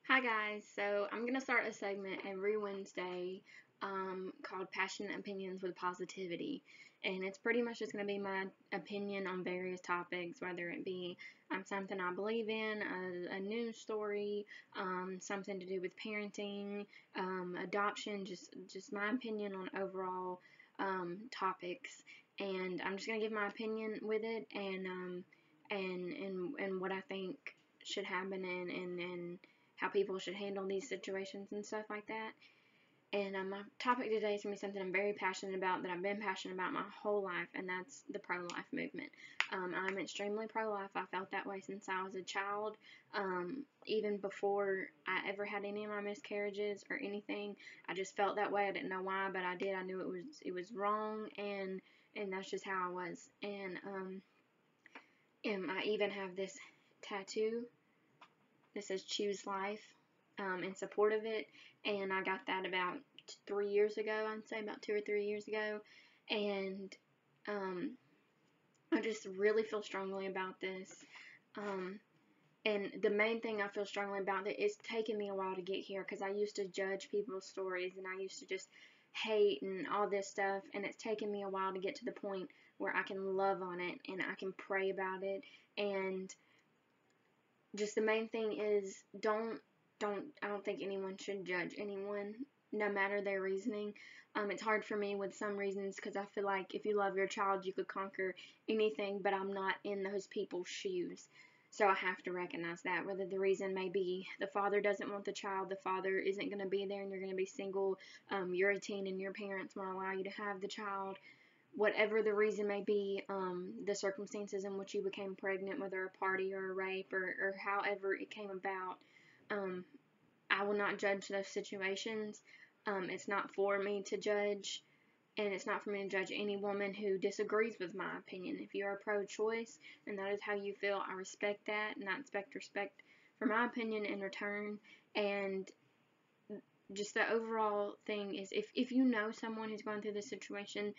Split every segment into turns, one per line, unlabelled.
Hi guys, so I'm gonna start a segment every Wednesday called Passionate Opinions with Positivity, and it's pretty much just gonna be my opinion on various topics, whether it be something I believe in, a news story, something to do with parenting, adoption, just my opinion on overall topics, and I'm just gonna give my opinion with it and what I think should happen and how people should handle these situations and stuff like that. And my topic today is going to be something I'm very passionate about, that I've been passionate about my whole life, and that's the pro-life movement. I'm extremely pro-life. I felt that way since I was a child. Even before I ever had any of my miscarriages or anything, I just felt that way. I didn't know why, but I did. I knew it was wrong, and that's just how I was. And I even have this tattoo that says choose life in support of it, and I got that about 3 years ago. I'd say about 2 or 3 years ago, and I just really feel strongly about this. And the main thing I feel strongly about it is taking me a while to get here, because I used to judge people's stories and I used to just hate and all this stuff, and it's taken me a while to get to the point where I can love on it and I can pray about it. And just the main thing is I don't think anyone should judge anyone, no matter their reasoning. It's hard for me with some reasons, because I feel like if you love your child, you could conquer anything, but I'm not in those people's shoes. So I have to recognize that, whether the reason may be the father doesn't want the child, the father isn't going to be there, and you're going to be single, you're a teen and your parents won't allow you to have the child. Whatever the reason may be, the circumstances in which you became pregnant, whether a party or a rape or however it came about, I will not judge those situations. It's not for me to judge, and it's not for me to judge any woman who disagrees with my opinion. If you are pro-choice and that is how you feel, I respect that, and I expect respect for my opinion in return. And just the overall thing is, if you know someone who's going through this situation,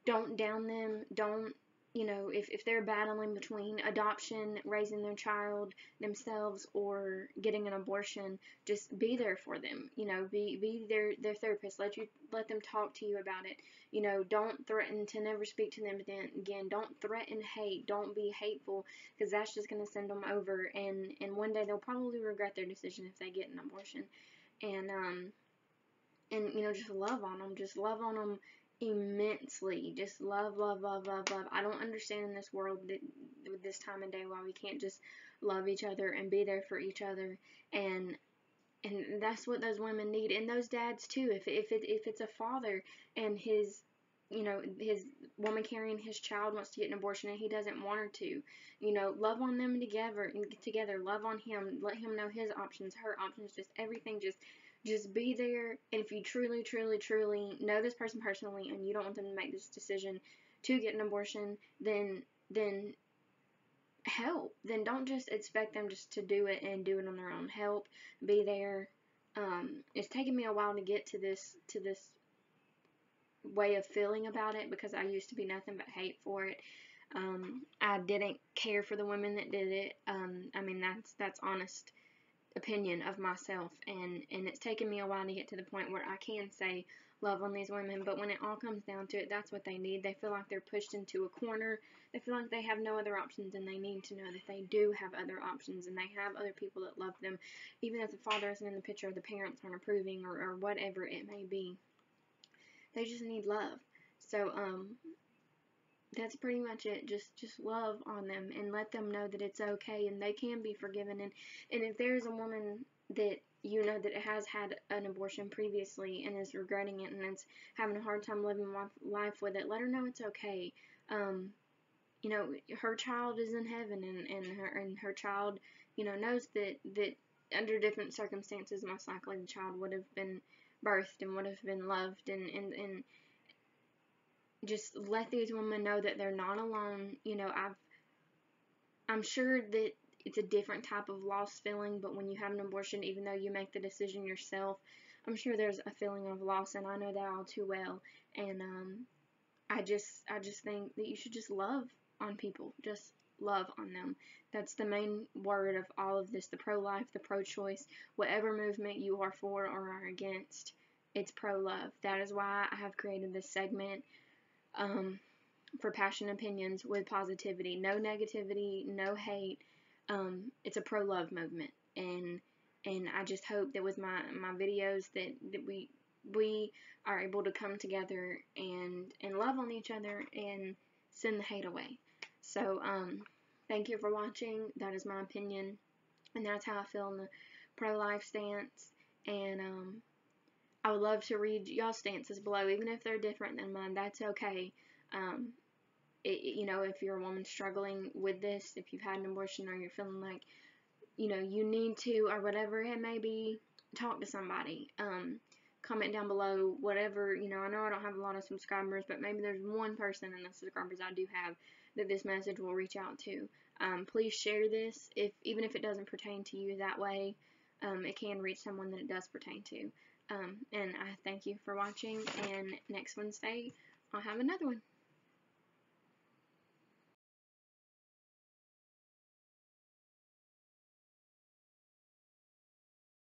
don't down them. Don't, if they're battling between adoption, raising their child themselves, or getting an abortion, just be there for them. Be their therapist. Let them talk to you about it. Don't threaten to never speak to them again. Don't threaten hate. Don't be hateful, because that's just going to send them over, and one day they'll probably regret their decision if they get an abortion. And just love on them. Just love on them immensely. Just love, love, love, love, love. I don't understand in this world with this time of day why we can't just love each other and be there for each other. And that's what those women need, and those dads too. If it's a father and his woman carrying his child wants to get an abortion and he doesn't want her to, love on them together. Love on him. Let him know his options, her options, just everything. Just be there. And if you truly, truly, truly know this person personally and you don't want them to make this decision to get an abortion, then help. Then don't just expect them just to do it and do it on their own. Help. Be there. It's taken me a while to get to this way of feeling about it, because I used to be nothing but hate for it. I didn't care for the women that did it. I mean, that's honest opinion of myself, and it's taken me a while to get to the point where I can say love on these women. But when it all comes down to it, that's what they need. They feel like they're pushed into a corner. They feel like they have no other options, and they need to know that they do have other options, and they have other people that love them, even if the father isn't in the picture or the parents aren't approving, or whatever it may be. They just need love. So that's pretty much it. Just love on them and let them know that it's okay and they can be forgiven. And if there's a woman that that has had an abortion previously and is regretting it and is having a hard time living life with it, let her know it's okay. Her child is in heaven, and her child, knows that under different circumstances, most likely the child would have been birthed and would have been loved, and just let these women know that they're not alone. I'm sure that it's a different type of loss feeling, but when you have an abortion, even though you make the decision yourself, I'm sure there's a feeling of loss, and I know that all too well. And I just think that you should just love on people. Just love on them. That's the main word of all of this, the pro-life, the pro-choice, whatever movement you are for or are against, it's pro-love. That is why I have created this segment for Passion Opinions with positivity. No negativity, no hate. It's a pro-love movement. And I just hope that with my videos that we are able to come together and love on each other and send the hate away. So, thank you for watching. That is my opinion, and that's how I feel in the pro-life stance. And I would love to read y'all's stances below, even if they're different than mine. That's okay. You know, if you're a woman struggling with this, if you've had an abortion, or you're feeling like, you know, you need to, or whatever it may be, talk to somebody. Comment down below, whatever, you know, I know I don't have a lot of subscribers, but maybe there's one person in the subscribers I do have that this message will reach out to. Please share this, even if it doesn't pertain to you that way. It can reach someone that it does pertain to. And I thank you for watching, and next Wednesday I'll have another one.